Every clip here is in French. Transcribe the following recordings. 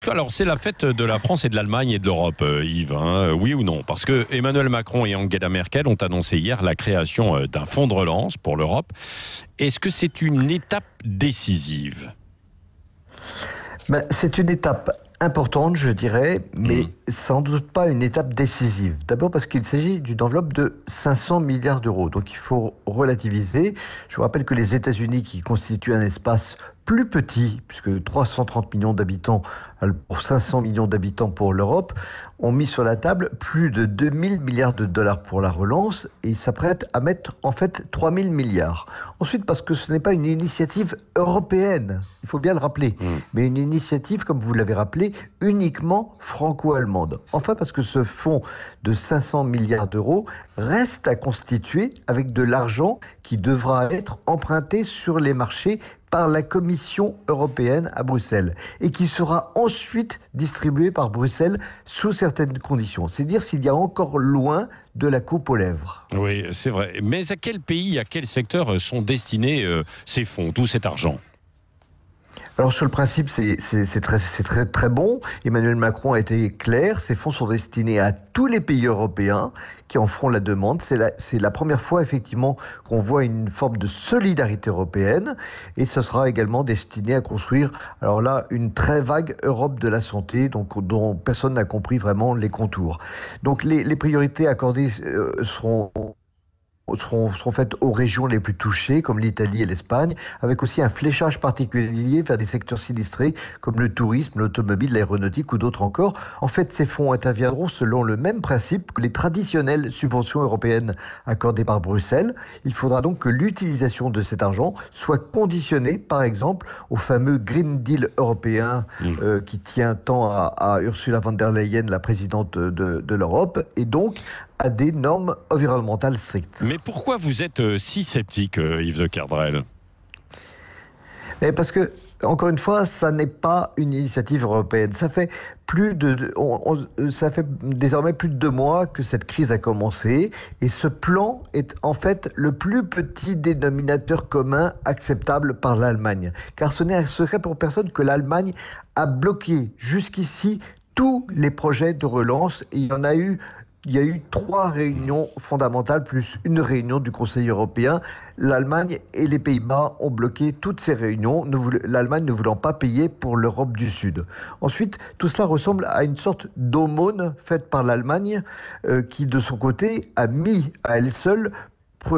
que alors c'est la fête de la France et de l'Allemagne et de l'Europe, Yves, hein, oui ou non? Parce que Emmanuel Macron et Angela Merkel ont annoncé hier la création d'un fonds de relance pour l'Europe. Est-ce que c'est une étape décisive? C'est une étape importante, je dirais, mais sans doute pas une étape décisive. D'abord parce qu'il s'agit d'une enveloppe de 500 milliards d'euros. Donc il faut relativiser. Je vous rappelle que les États-Unis, qui constituent un espace plus petit, puisque 330 millions d'habitants pour 500 millions d'habitants pour l'Europe, ont mis sur la table plus de 2000 milliards de dollars pour la relance et ils s'apprêtent à mettre en fait 3000 milliards. Ensuite, parce que ce n'est pas une initiative européenne, il faut bien le rappeler, mais une initiative, comme vous l'avez rappelé, uniquement franco-allemande. Enfin, parce que ce fonds de 500 milliards d'euros reste à constituer avec de l'argent qui devra être emprunté sur les marchés par la Commission européenne à Bruxelles et qui sera ensuite distribué par Bruxelles sous certaines conditions. C'est dire s'il y a encore loin de la coupe aux lèvres. Oui, c'est vrai. Mais à quel pays, à quel secteur sont destinés ces fonds, tout cet argent? Alors sur le principe, c'est très bon. Emmanuel Macron a été clair. Ces fonds sont destinés à tous les pays européens qui en feront la demande. C'est la première fois effectivement qu'on voit une forme de solidarité européenne. Et ce sera également destiné à construire, alors là, une très vague Europe de la santé, donc dont personne n'a compris vraiment les contours. Donc les priorités accordées seront faites aux régions les plus touchées, comme l'Italie et l'Espagne, avec aussi un fléchage particulier vers des secteurs sinistrés, comme le tourisme, l'automobile, l'aéronautique ou d'autres encore. En fait, ces fonds interviendront selon le même principe que les traditionnelles subventions européennes accordées par Bruxelles. Il faudra donc que l'utilisation de cet argent soit conditionnée, par exemple, au fameux Green Deal européen qui tient tant à Ursula von der Leyen, la présidente de l'Europe, et donc à des normes environnementales strictes. Mais pourquoi vous êtes si sceptique, Yves de Kerdrel? Mais parce que, encore une fois, ça n'est pas une initiative européenne. Ça fait désormais plus de 2 mois que cette crise a commencé et ce plan est en fait le plus petit dénominateur commun acceptable par l'Allemagne. Car ce n'est un secret pour personne que l'Allemagne a bloqué jusqu'ici tous les projets de relance. Et il y a eu 3 réunions fondamentales plus une réunion du Conseil européen. L'Allemagne et les Pays-Bas ont bloqué toutes ces réunions, l'Allemagne ne voulant pas payer pour l'Europe du Sud. Ensuite, tout cela ressemble à une sorte d'aumône faite par l'Allemagne qui, de son côté, a mis à elle seule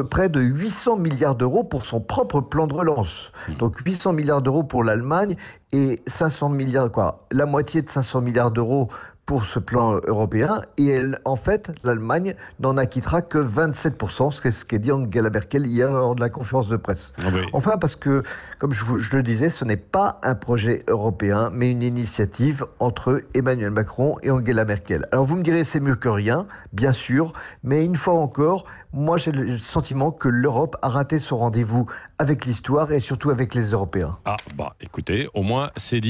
près de 800 milliards d'euros pour son propre plan de relance. Donc 800 milliards d'euros pour l'Allemagne et 500 milliards, la moitié de 500 milliards d'euros pour ce plan européen, et en fait, l'Allemagne n'en acquittera que 27%, ce qu'a dit Angela Merkel hier lors de la conférence de presse. Oui. Enfin, parce que, comme je le disais, ce n'est pas un projet européen, mais une initiative entre Emmanuel Macron et Angela Merkel. Alors vous me direz, c'est mieux que rien, bien sûr, mais une fois encore, moi j'ai le sentiment que l'Europe a raté son rendez-vous avec l'histoire et surtout avec les Européens. Ah, écoutez, au moins c'est dit.